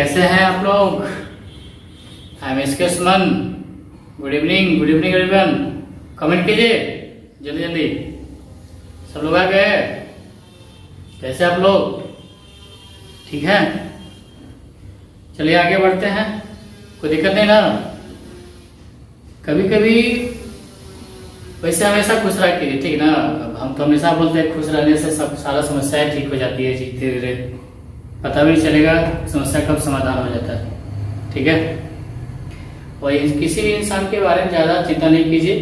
कैसे हैं आप लोग? I am SK Suman. Good evening everyone. Comment कीजिए जल्दी जल्दी। सब लोग आ गए? कैसे आप लोग? ठीक है, चलिए आगे बढ़ते हैं। कोई दिक्कत नहीं ना? कभी कभी वैसे हमेशा खुश रह कीजिए, ठीक ना? हम तो हमेशा बोलते हैं खुश रहने से सब सारा समस्याएं ठीक हो जाती है धीरे धीरे, पता भी नहीं चलेगा समस्या कब समाधान हो जाता है। ठीक है, और किसी भी इंसान के बारे में ज़्यादा चिंता नहीं कीजिए,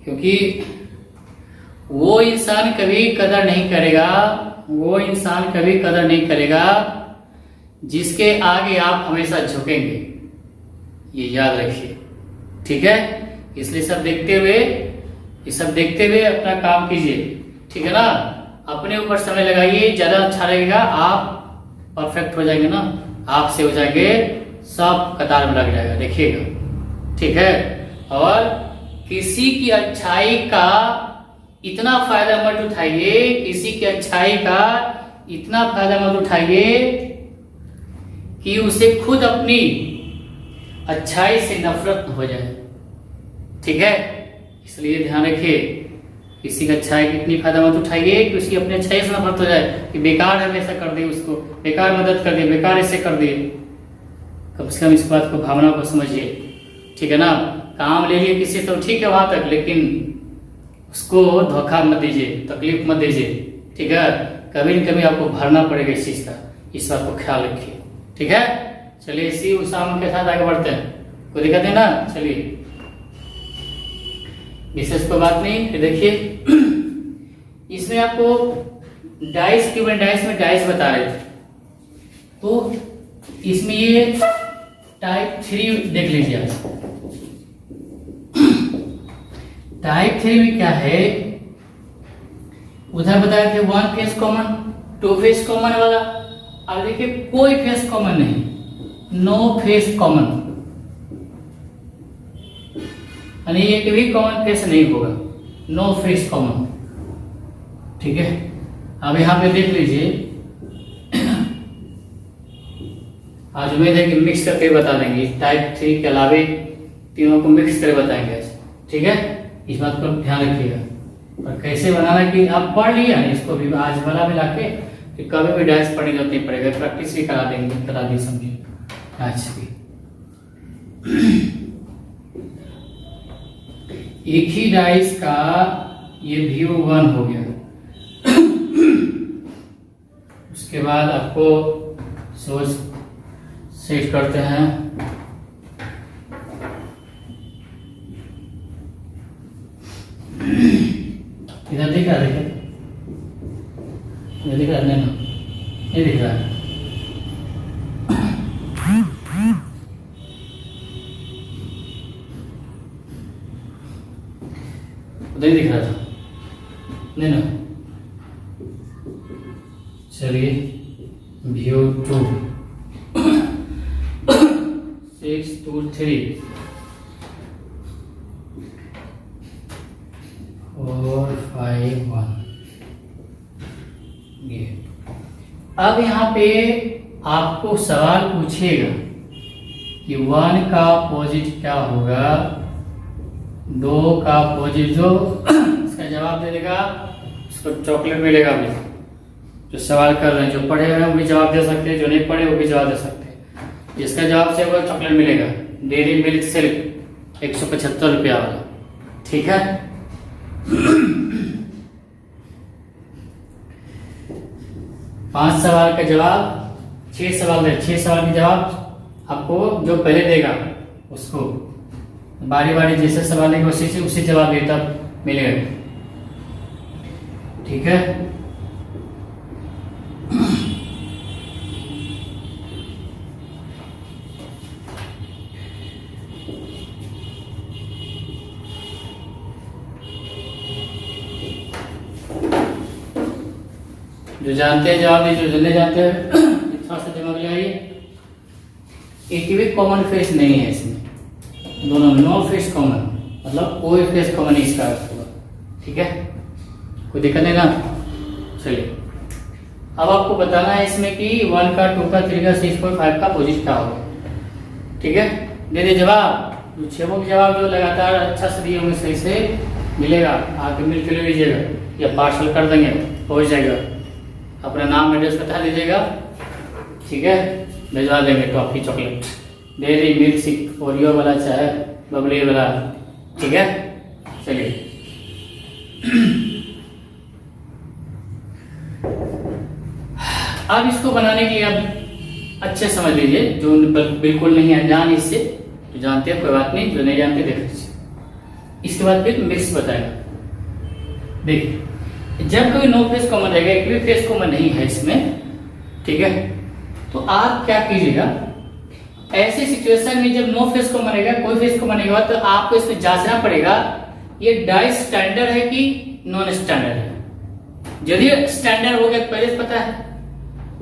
क्योंकि वो इंसान कभी कदर नहीं करेगा, वो इंसान कभी कदर नहीं करेगा जिसके आगे आप हमेशा झुकेंगे। ये याद रखिए, ठीक है? इसलिए सब देखते हुए, ये सब देखते हुए अपना काम कीजिए, ठीक है ना? अपने ऊपर समय लगाइए, ज्यादा अच्छा रहेगा। आप परफेक्ट हो जाएंगे ना, आपसे हो जाएंगे, सब कतार में लग जाएगा, देखिएगा, ठीक है? और किसी की अच्छाई का इतना फायदा मत उठाइए, किसी की अच्छाई का इतना फायदा मत उठाइए कि उसे खुद अपनी अच्छाई से नफरत हो जाए, ठीक है? इसलिए ध्यान रखिए, किसी की अच्छाई की इतनी फायदा मत उठाइए कि उसकी अपनी अच्छाई से नफरत हो जाए कि बेकार हमेशा कर दे, उसको बेकार मदद कर दे, बेकार ऐसे कर दे। कम से कम इस बात को, भावना को समझिए, ठीक है ना? काम ले लिए किसी तो ठीक है वहां तक, लेकिन उसको धोखा मत दीजिए, तकलीफ मत दीजिए, ठीक है? कभी न कभी आपको भरना पड़ेगा इस चीज का, इस बात को ख्याल रखिए, ठीक है? चलिए इसी उत्साह के साथ आगे बढ़ते हैं। कोई दिक्कत है ना? चलिए, विशेष कोई बात नहीं। फिर देखिए इसमें आपको डाइस की डाइस में डाइस बता रहे थे, तो इसमें ये टाइप 3 देख लीजिए आप। टाइप 3 में क्या है? उधर बताया थे 1 फेस कॉमन, 2 फेस कॉमन वाला। अब देखिए कोई फेस कॉमन नहीं, नो फेस कॉमन, यानी एक भी कॉमन फेस नहीं होगा, नो फेस कॉमन, ठीक है? अब यहां पे देख लीजिए, आज उम्मीद है कि मिक्स करके बता देंगे, टाइप 3 के अलावे तीनों को मिक्स करके बताएंगे, ठीक है? इस बात पर ध्यान रखिएगा। और कैसे बनाना कि आप पढ़ लिया इसको भी आज वाला मिला के, कि कभी भी डाइस पढ़ने की जरूरत नहीं पड़ेगा, प्रैक्टिस भी करा देंगे, करा दी समझिए आज भी। एक ही डाइस का ये व्यू 1 हो गया। उसके बाद आपको सोच सेट करते हैं, इधर दिख रहा है, इधर दिख रहा है, ये दिख रहा है, उधर ही दिख रहा था, नहीं ना? चलिए व्यू 2 6 2 3 4 5 1 ये। अब यहाँ पे आपको सवाल पूछेगा कि 1 का अपोजिट क्या होगा, 2 का अपोजिट, जो इसका जवाब दे देगा उसको चॉकलेट मिलेगा। भी जो सवाल कर रहे हैं, जो पढ़े हुए हैं वो भी जवाब दे सकते हैं, जो नहीं पढ़े वो भी जवाब दे सकते हैं। जिसका जवाब से होगा चॉकलेट मिलेगा, डेयरी मिल्क सिल्क 175 रुपया वाला, ठीक है? 5 सवाल का जवाब, 6 सवाल है, 6 सवाल के जवाब आपको जो पहले देगा उसको बारी बारी जैसे सवाल है उसी जवाब देता मिलेगा, ठीक है? जो जानते हैं जवाब दीजिए, जो नहीं जानते हैं थोड़ा सा दिमाग लगाइए। एक भी कॉमन फेस नहीं है इसमें, दोनों नो फेस कॉमन, मतलब कोई फेस कॉमन इसका होगा, ठीक है? कोई दिक्कत नहीं ना? चलिए अब आपको बताना है इसमें कि 1 का 2 का 3 का 6.5 का अपोजिट क्या होगा। ठीक है, दे दे जवाब। जो 6 के जवाब जो लगातार अच्छा से दिए होंगे सही से मिलेगा, आके मिल के ले लीजिएगा या पार्सल कर देंगे, पहुंच जाएगा। अपना नाम एड्रेस बता दीजिएगा, ठीक है, भिजवा देंगे toffee chocolate, dairy milk shake, Oreo वाला चाहे बबली वाला, ठीक है। चलिए अब इसको बनाने के लिए आप अच्छे समझ लीजिए, जो बिल्कुल नहीं अनजान इससे, जो जानते हैं कोई बात नहीं, जो नहीं जानते देख लीजिए। इसके बाद फिर मिक्स बताएगा। देखिए, जब कोई नो फेस कॉमन रहेगा, एक भी फेस कॉमन नहीं है इसमें, ठीक है, तो आप क्या कीजिएगा, ऐसे सिचुएशन में जब नो फेस कॉमन रहेगा, कोई फेस कॉमन नहीं होगा, तो आपको इसमें जांचना पड़ेगा ये डाई स्टैंडर्ड है कि नॉन स्टैंडर्ड है। यदि स्टैंडर्ड हो गया तो पहले से पता है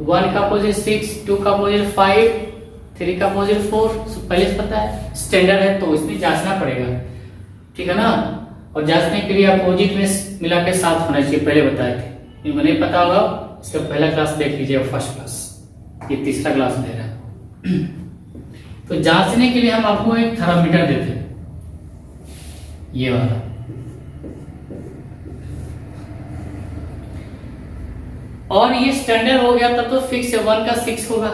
1 का अपोजिट 6, 2 का अपोजिट 5, 3 का अपोजिट 4, पहले से पता है स्टैंडर्ड है, तो इसमें जांचना पड़ेगा, ठीक है ना। और जांचने के लिए अपोजिट में मिला के साथ होना चाहिए, पहले बताए थे। इनको नहीं पता होगा, इसका पहला क्लास देख लीजिए, फर्स्ट क्लास, ये तीसरा क्लास दे रहा है। तो जांचने के लिए हम आपको एक थर्मामीटर देते हैं, ये वाला, और ये स्टैंडर्ड हो गया तब तो फिक्स है, 1 का 6 होगा,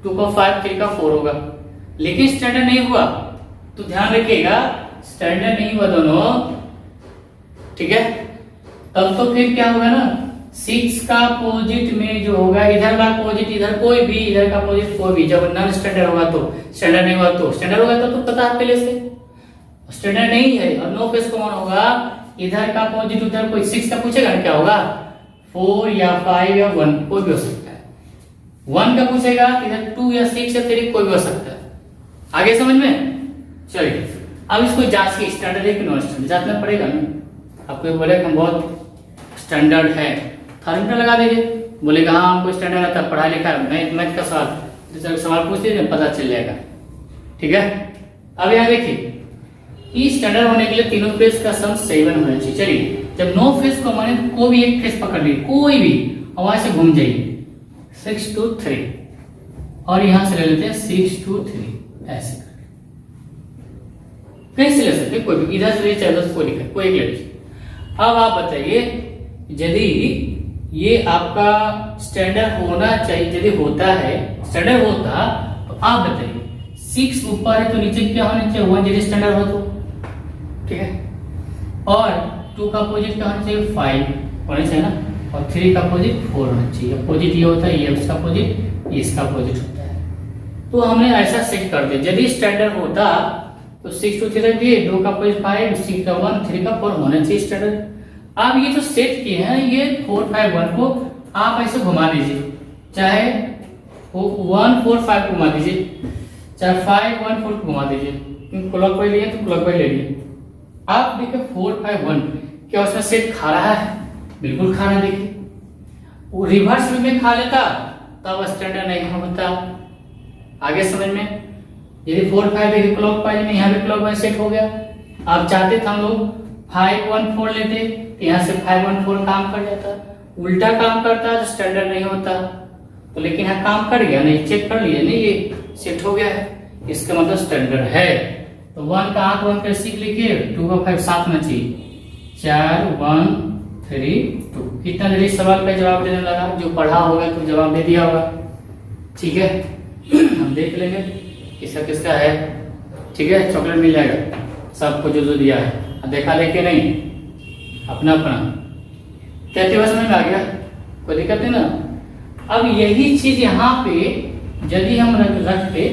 2 का 5, 3 का 4 होगा। लेकिन स्टैंडर्ड नहीं हुआ तो ध्यान रखिएगा, स्टैंडर्ड नहीं हुआ दोनों, ठीक है, तब तो फिर क्या होगा ना, 6 का अपोजिट में जो होगा, इधर का अपोजिट इधर कोई भी, इधर का अपोजिट कोई भी, जब नॉन स्टैंडर्ड होगा तो, स्टैंडर्ड नहीं हुआ तो, स्टैंडर्ड होगा तो पता है पहले से, स्टैंडर्ड नहीं है और नो फेस कॉमन होगा, इधर का अपोजिट उधर कोई 6 का पूछेगा क्या होगा, 4 या 5 या 1 कोई भी हो सकता है। 1 का पूछेगा इधर 2 या 6 या 3 कोई भी हो सकता है। आगे समझ में? चलिए अब इसको जांच के स्टैंडर्ड है कि नॉन स्टैंडर्ड जांचना पड़ेगा ना। आपको बोले हम बहुत स्टैंडर्ड है, थर्मामीटर लगा दीजिए, बोलेगा हाँ हमको स्टैंडर्ड आता है, पढ़ा लिखा मैथ का सवाल पूछ दीजिए, पता चल जाएगा, ठीक है। अब यहाँ देखिए, इस स्टैंडर्ड होने के लिए तीनों फेस का सम 7 होना चाहिए। चलिए, जब नो फेस को माने तो कोई भी एक फेस पकड़ लीजिए, कोई भी, और वहां से घूम जाइए 6 to 3, और यहां से ले लेते हैं 6 to 3, ऐसे कहीं से ले सकते, कोई भी, इधर से ले चाहे उधर से, कोई दिक्कत, कोई एक ले लीजिए। अब आप बताइए, यदि ये आपका स्टैंडर्ड होना चाहिए, यदि होता है स्टैंडर्ड होता, तो आप बताइए 6 ऊपर है तो नीचे क्या होना चाहिए, 1 यदि स्टैंडर्ड हो तो, ठीक है। और 2 का अपोजिट क्या होना चाहिए, 5 होना चाहिए ना, और 3 का अपोजिट 4 होना चाहिए। अपोजिट ये होता है, ये उसका अपोजिट, ये इसका अपोजिट होता है। तो हमने ऐसा सेट कर दिया, यदि स्टैंडर्ड होता तो 6 to 3 रख दिए, 2 का अपोजिट 5, 6 का 1, 3 का 4 होना चाहिए स्टैंडर्ड। अब ये जो सेट किए हैं, ये 4, 5, 1 को आप ऐसे घुमा दीजिए, चाहे 1, 4, 5 घुमा दीजिए, चाहे 5, 1, 4 घुमा दीजिए, क्लॉकवाइज लिए तो क्लॉकवाइज ले लिए। आप देखिए 4, 5, 1 क्या उसमें सेट खा रहा है, बिल्कुल खा रहा है। देखिए वो रिवर्स में खा लेता तब स्टैंडर्ड नहीं होता। आगे समझ में, यदि 4, 5 देखिए क्लॉकवाइज में, यहाँ पे क्लॉकवाइज सेट हो गया। आप चाहते थे हम लोग 5, 1, 4 लेते, यहाँ से 5, 1, 4 काम कर जाता, उल्टा काम करता तो स्टैंडर्ड नहीं होता। तो लेकिन यहाँ काम कर गया, नहीं चेक कर लिया, नहीं ये सेट हो गया है, इसका मतलब स्टैंडर्ड है। तो 1 का आंक 1 कर सीख लिखिए, 2 का 5 साथ में चाहिए, 4, 1, 3, 2। कितना जल्दी सवाल का जवाब देने लगा, जो पढ़ा होगा तो जवाब दे दिया होगा, ठीक है। हम देख लेंगे किसका किसका है, ठीक है। चॉकलेट मिल जाएगा सबको जो जो दिया है, देखा लेके नहीं, अपना अपना कहते हुए समझ में आ गया, कोई दिक्कत नहीं ना। अब यही चीज यहाँ पे यदि हम रखते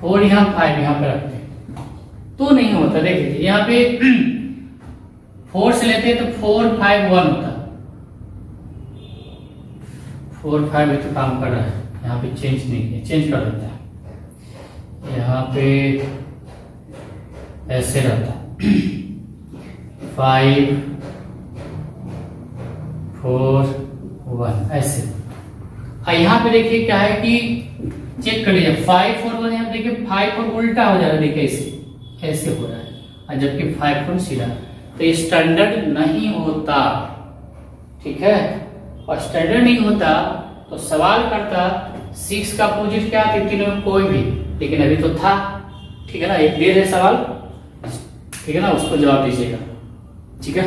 4 यहाँ 5 यहाँ पे रखते तो नहीं होता। देखिए यहाँ पे 4 से लेते तो 4, 5, 1 होता, 4, 5 में तो काम कर रहा है, यहाँ पे चेंज नहीं किया, चेंज कर देता है, यहाँ पे ऐसे रहता 5, 4, 1 ऐसे। यहाँ पे देखिए क्या है कि चेक कर लीजिए 5, 4, 1, यहाँ देखिए 5, 4 उल्टा हो जा रहा है, देखिए ऐसे हो रहा है, और जबकि 5, 4 सीधा, तो ये स्टैंडर्ड नहीं होता। ठीक है, और स्टैंडर्ड नहीं होता तो सवाल करता 6 का अपोजिट क्या था, तीनों में कोई भी, लेकिन अभी तो था। ठीक है ना, एक देर है सवाल, ठीक है ना, उसको जवाब दीजिएगा। ठीक है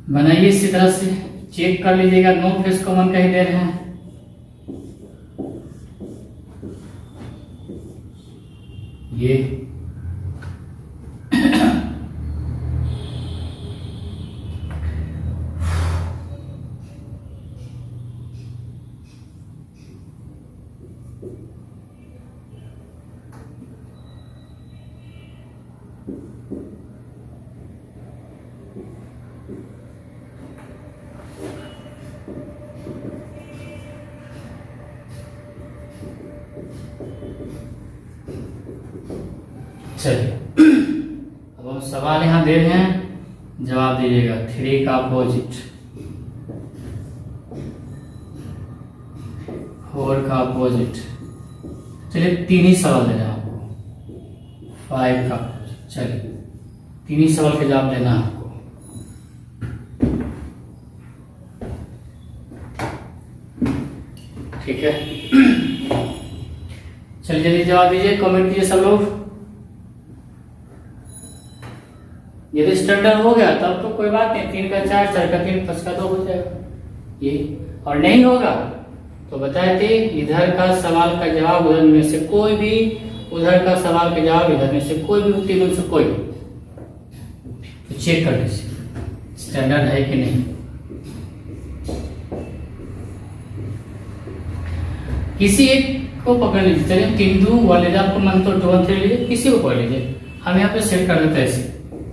बनाइए इसी तरह से, चेक कर लीजिएगा। नो फेस कॉमन कहीं दे रहे हैं, ये चलिए अब हम सवाल यहाँ दे रहे हैं, जवाब दीजिएगा। 3 का अपोजिट, 4 का अपोजिट, चलिए 3 ही सवाल देना है आपको। 5 का अपोजिट, चलिए 3 ही सवाल के जवाब देना है आपको। ठीक है चलिए जल्दी जवाब दीजिए, कमेंट कीजिए सब लोग। यदि स्टैंडर्ड हो गया तब तो कोई बात नहीं, 3 का 4, 4 का 3, 5 का 2 हो जाएगा ये। और नहीं होगा तो बताए थे इधर का सवाल का जवाब उधर में से कोई भी, उधर का सवाल का जवाब इधर में से कोई भी, तीनों से कोई भी। तो चेक कर लीजिए स्टैंडर्ड है कि नहीं। किसी एक को पकड़ लीजिए, चलिए 3 2 वाले आपको मन तो 2 1 3 लीजिए, किसी को पकड़ लीजिए। हम यहाँ पे सेट कर देते हैं ऐसे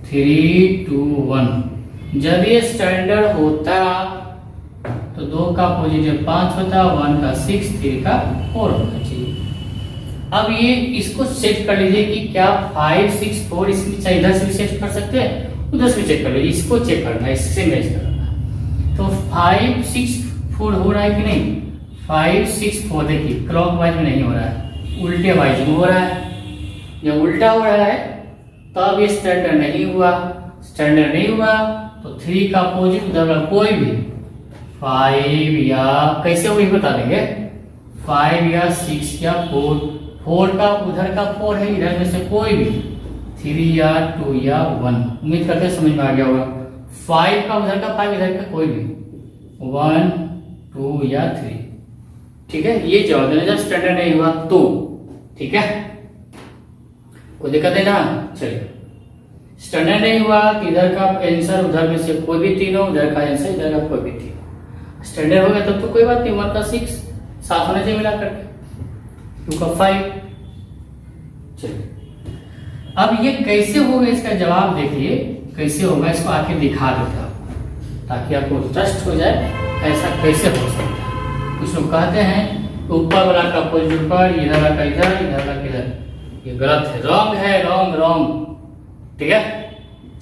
3 2 1। जब ये स्टैंडर्ड होता तो 2 का पॉजिटिव 5 होता, 1 का 6, 3 का 4 होना चाहिए। अब ये इसको सेट कर लीजिए कि क्या 5 6 4 इसमें चाहे इधर से भी सेट कर सकते हैं, उधर से भी चेक कर लीजिए। इसको चेक करना है, इससे मैच करना है। तो 5 6 4 हो रहा है कि नहीं? 5 6 4 देखिए क्लॉकवाइज में नहीं हो रहा है, उल्टे वाइज में हो रहा है। जब उल्टा हो रहा है तब ये स्टैंडर्ड नहीं हुआ। स्टैंडर्ड नहीं हुआ तो 3 का अपोजिट उधर का कोई भी 5 या कैसे वो बता देंगे, 5 या 6 या 4, 4 का उधर का 4 है, इधर में से कोई भी 3 या 2 या 1। उम्मीद करते समझ में आ गया होगा। 5 का उधर का 5, इधर का कोई भी 1 2 या 3। ठीक है, ये जवाब देना जब स्टैंडर्ड नहीं हुआ तो। ठीक है, कोई दिक्कत है ना। चलिए स्टैंडर्ड नहीं हुआ तो इधर का आंसर उधर में से कोई भी तीनों, उधर का आंसर इधर का कोई भी तीनों। स्टैंडर्ड हो गया तब तो कोई बात नहीं, 1 का 6 साथ होना चाहिए मिला करके, 2 का 5। चलिए अब ये कैसे होगा, इसका जवाब देखिए कैसे होगा, इसको आके दिखा देता हूं ताकि आपको ट्रस्ट हो जाए ऐसा कैसे हो सकता है। कुछ लोग कहते हैं ऊपर वाला का अपोजिट ऊपर, इधर वाला का इधर, इधर वाला का इधर। ये गलत है, रॉन्ग है, रॉन्ग रॉन्ग। ठीक है,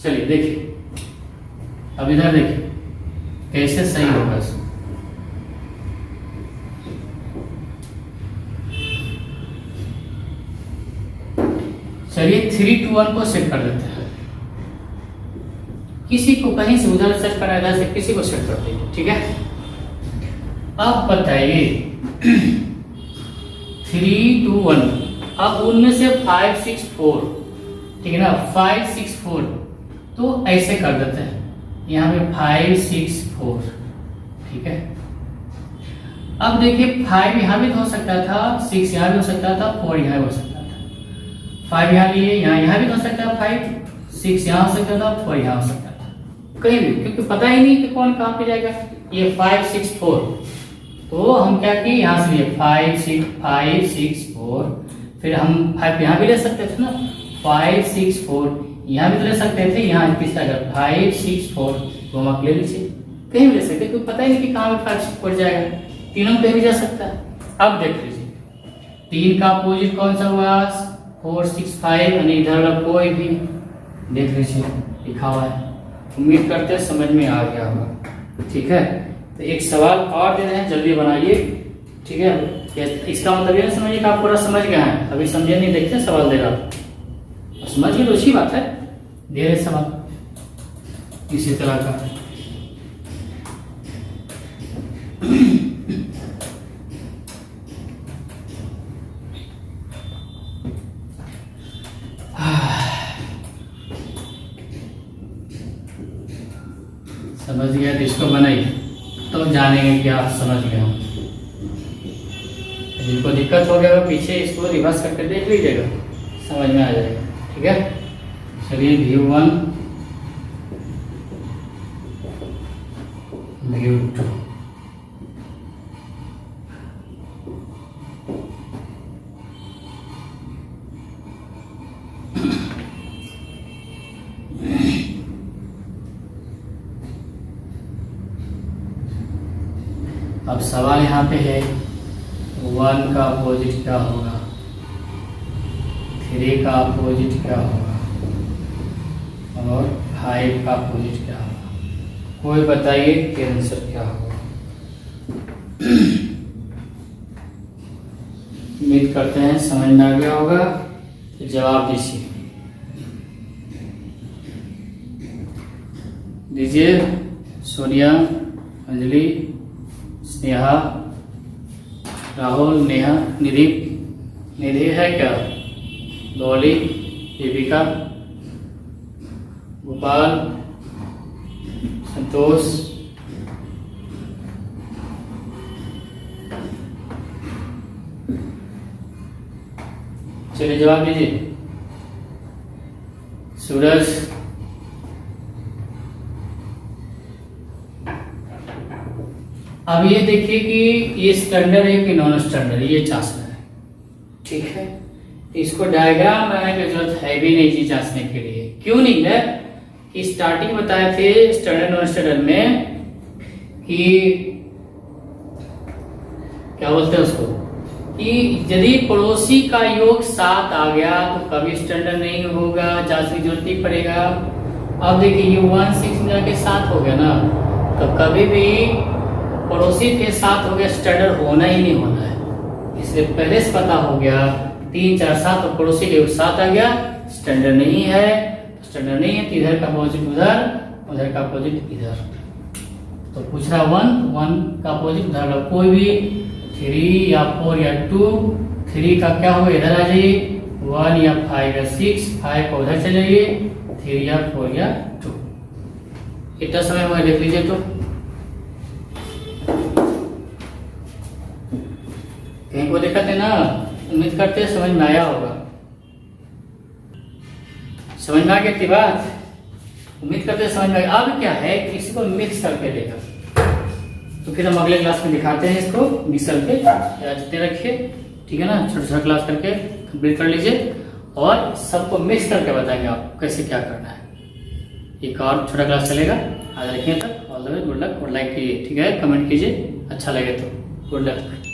चलिए देखिए अब इधर देखिए कैसे सही होगा इसमें। चलिए 3 2 1 को सेट कर देते हैं। किसी को कहीं से उधर सेट करना, इधर से किसी को सेट कर देंगे। ठीक है, अब बताइए 3 2 1, अब उनमें से 5 6 4, ठीक है ना, 5 6 4 तो ऐसे कर देते हैं यहाँ पे 5 6 4। ठीक है, अब देखिए 5 यहाँ भी हो सकता था, 6 यहाँ भी हो सकता था, 4 यहाँ भी हो सकता था। 5 यहाँ लिए, यहाँ भी हो सकता था, 5 6 यहाँ हो सकता था, 4 यहाँ हो सकता था, कहीं भी, क्योंकि पता ही नहीं कि कौन कहाँ पे जाएगा। ये 5 6 4 तो हम क्या किए, यहाँ से लिए 5 6 4, फिर हम 5 यहाँ भी ले सकते थे ना, 5 6 4 यहाँ भी तो ले सकते थे। यहाँ तीसरा अगर 5 6 4 तो हम आप ले लीजिए, कहीं भी ले सकते, क्योंकि पता ही नहीं कि कहाँ पे 5 6 4 जाएगा, तीनों पे भी जा सकता है। अब देख लीजिए 3 का अपोजिट कौन सा हुआ, 4 6 5, यानी इधर वाला कोई भी देख लीजिए लिखा हुआ है। उम्मीद करते समझ में आ गया होगा। ठीक है, तो एक सवाल और दे रहे हैं, जल्दी बनाइए, ठीक है। इसका मतलब ये ना समझिए कि आप पूरा समझ गए हैं, अभी समझे नहीं, देखते सवाल दे रहा, समझ गए तो अच्छी बात है। दे रहे सवाल इसी तरह का। समझ गया तो इसको बनाइए, तो जानेंगे कि आप समझ गए हो। जिनको दिक्कत हो गया पीछे इसको रिवर्स करके देख लीजिएगा, समझ में आ जाएगा, ठीक है। चलिए view1 view2, अब सवाल यहाँ पे है 1 का अपोजिट क्या होगा, 3 का अपोजिट क्या होगा और 5 का अपोजिट क्या होगा। कोई बताइए कि आंसर क्या होगा। उम्मीद करते हैं समझ में आ गया होगा, तो जवाब दीजिए। सोनिया, अंजलि, स्नेहा, राहुल, नेहा, निधि, निधि है क्या, डॉली, दीपिका, गोपाल, संतोष, चलिए जवाब दीजिए। सूरज, अब ये देखिए कि ये स्टैंडर्ड है कि नॉन स्टैंडर्ड, ये जांचना है, ठीक है। इसको डायग्राम बनाने की जरूरत है भी नहीं जी जांचने के लिए। क्यों नहीं है कि स्टार्टिंग बताए थे स्टैंडर्ड नॉन स्टैंडर्ड में कि क्या बोलते हैं उसको, कि यदि पड़ोसी का योग 7 आ गया तो कभी स्टैंडर्ड नहीं होगा, जांचने की जरूरत नहीं पड़ेगा। अब देखिए ये 1 6 में जाके 7 हो गया ना, तो कभी भी पड़ोसी के साथ हो गया स्टैंडर्ड होना ही नहीं होना है, इसलिए पहले से पता हो गया 3 4 7 और पड़ोसी के 7 आ गया, स्टैंडर्ड नहीं है। स्टैंडर्ड नहीं है तो इधर का अपोजिट उधर, उधर का अपोजिट इधर। तो पूछ रहा 1 का अपोजिट उधर का, कोई भी 3 या 4 या 2, 3 का क्या होगा इधर आ जाइए, 1 या 5 या 6, 5 का उधर चले जाइए, 3 या 4 या 2। कितना समय हुआ देख लीजिए। तो कहीं को दिक्कत है ना, उम्मीद करते हैं समझ में आया होगा। समझ में आ गया की बात, उम्मीद करते हैं समझ में आया। अब क्या है कि इसको मिक्स करके देगा, तो फिर हम अगले क्लास में दिखाते हैं इसको मिक्स करके। जितने रखिए, ठीक है ना, छोटा छोटा क्लास करके कंप्लीट कर लीजिए और सबको मिक्स करके बताएंगे आपको कैसे क्या करना है। एक और छोटा क्लास चलेगा, आज रखिए तक। All the way, good luck, और लाइक कीजिए, ठीक है, कमेंट कीजिए अच्छा लगे तो। Good luck.